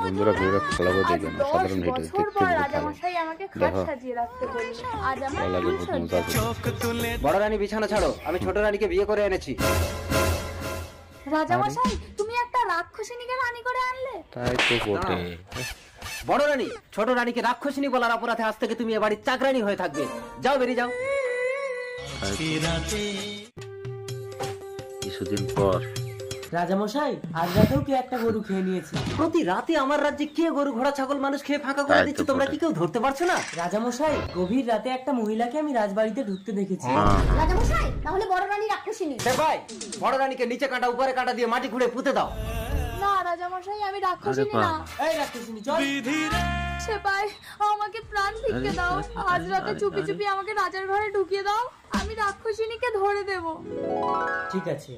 বন্ধুরা ভিডিওটা খেলাবো দেখেন, সাধারণ ভিডিও দেখতে খুব ভালো। রাজামশাই আমাকে খাট সাজিয়ে রাখতে বলল। আজ আমার লাগে, বহুত মজা আছে। বড় রানী বিছানা ছাড়ো, আমি ছোট রানীকে বিয়ে করে এনেছি। রাজামশাই তুমি একটা রাক্ষসিনীকে রানী করে আনলে। তাই তো বটে। বড় রানী ছোট রানীকে রাক্ষসিনী বলার অপরাধে আজ থেকে তুমি এ বাড়ির চাকরানী হয়ে থাকবে। যাও, বেরিয়ে যাও। কিছুদিন পর রাজামশাই আজ রাতেও কে একটা গরু খেয়ে নিয়েছে। প্রতি রাতে আমার রাজ্যে কে গরু ঘোড়া ছাগল মানুষ খেয়ে ফাঁকা করে দিচ্ছে, তোমরা কি কেউ ধরতে পারছো না? রাজামশাই গভীর রাতে একটা মহিলাকে আমি রাজবাড়িতে ঢুকতে দেখেছি। রাজামশাই তাহলে বড় রানী রাক্ষসিনী। সে ভাই, বড় রানীকে নিচে কাঁটা উপরে কাঁটা দিয়ে মাটি খুঁড়ে পুঁতে দাও। না রাজামশাই আমি রাক্ষসিনী না। এই রাক্ষসিনী চল। সে ভাই আমাকে প্রাণ ভিক্ষে দাও। আজ রাতে চুপি চুপি আমাকে রাজার ঘরে ঢুকিয়ে দাও, আমি রাক্ষসিনীকে ধরে দেব। ঠিক আছে।